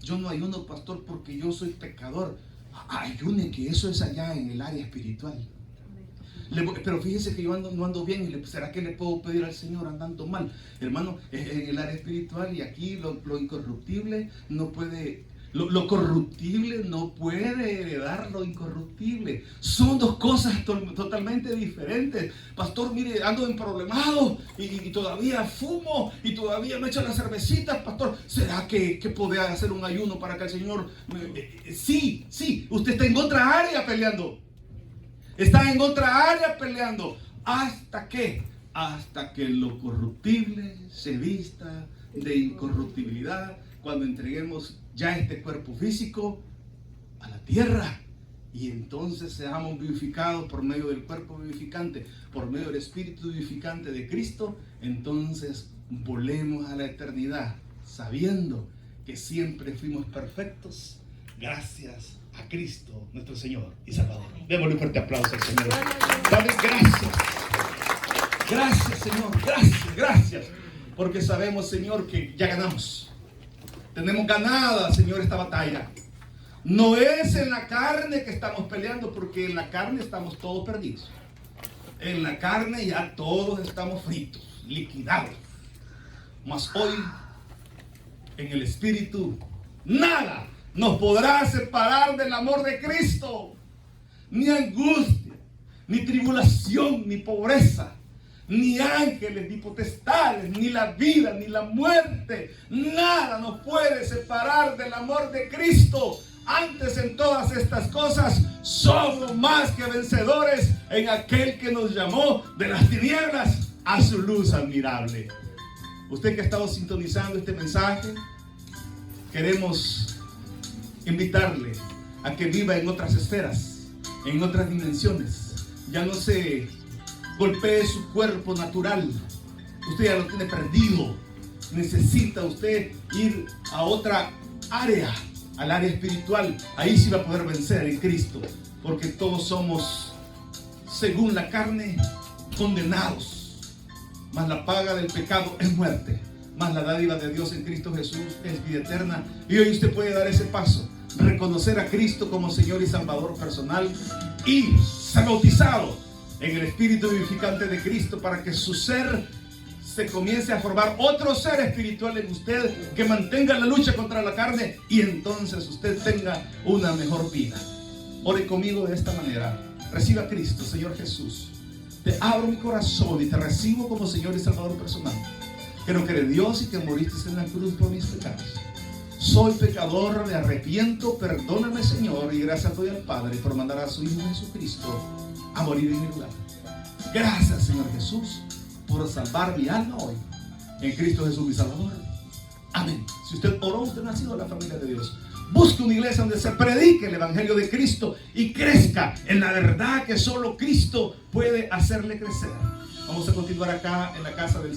[SPEAKER 1] Yo no ayuno, pastor, porque yo soy pecador. Ayune, que eso es allá en el área espiritual. Pero fíjese que yo no ando bien. ¿Será que le puedo pedir al Señor andando mal? Hermano, es en el área espiritual, y aquí lo incorruptible no puede, lo corruptible no puede heredar lo incorruptible. Son dos cosas totalmente diferentes. Pastor, mire, ando emproblemado y todavía fumo y todavía me echo las cervecitas. Pastor, ¿será que podría hacer un ayuno para que el Señor... Sí, usted está en otra área peleando. Está en otra área peleando. ¿Hasta qué? Hasta que lo corruptible se vista de incorruptibilidad, cuando entreguemos ya este cuerpo físico a la tierra, y entonces seamos vivificados por medio del cuerpo vivificante, por medio del espíritu vivificante de Cristo. Entonces volemos a la eternidad, sabiendo que siempre fuimos perfectos gracias a Cristo, nuestro Señor y Salvador. Démosle un fuerte aplauso al Señor. Dale gracias. Gracias, Señor. Gracias. Porque sabemos, Señor, que ya ganamos. Tenemos ganada, Señor, esta batalla. No es en la carne que estamos peleando, porque en la carne estamos todos perdidos. En la carne ya todos estamos fritos, liquidados. Mas hoy, en el Espíritu, nada nos podrá separar del amor de Cristo. Ni angustia, ni tribulación, ni pobreza, ni ángeles, ni potestades, ni la vida, ni la muerte. Nada nos puede separar del amor de Cristo. Antes, en todas estas cosas, somos más que vencedores en aquel que nos llamó de las tinieblas a su luz admirable. Usted que ha estado sintonizando este mensaje, queremos invitarle a que viva en otras esferas, en otras dimensiones. Ya no se golpee su cuerpo natural. Usted ya lo tiene perdido. Necesita usted ir a otra área, al área espiritual. Ahí sí va a poder vencer en Cristo, porque todos somos, según la carne, condenados. Mas la paga del pecado es muerte, mas la dádiva de Dios en Cristo Jesús es vida eterna. Y hoy usted puede dar ese paso, reconocer a Cristo como Señor y Salvador personal, y ser bautizado en el Espíritu vivificante de Cristo, para que su ser se comience a formar otro ser espiritual en usted, que mantenga la lucha contra la carne, y entonces usted tenga una mejor vida. Ore conmigo de esta manera. Reciba a Cristo. Señor Jesús, te abro mi corazón y te recibo como Señor y Salvador personal. Creo que eres Dios y que moriste en la cruz por mis pecados. Soy pecador, me arrepiento, perdóname, Señor, y gracias doy al Padre por mandar a su Hijo Jesucristo a morir en mi lugar. Gracias, Señor Jesús, por salvar mi alma hoy, en Cristo Jesús mi Salvador. Amén. Si usted oró, usted no ha sido la familia de Dios. Busque una iglesia donde se predique el Evangelio de Cristo y crezca en la verdad que solo Cristo puede hacerle crecer. Vamos a continuar acá en la casa del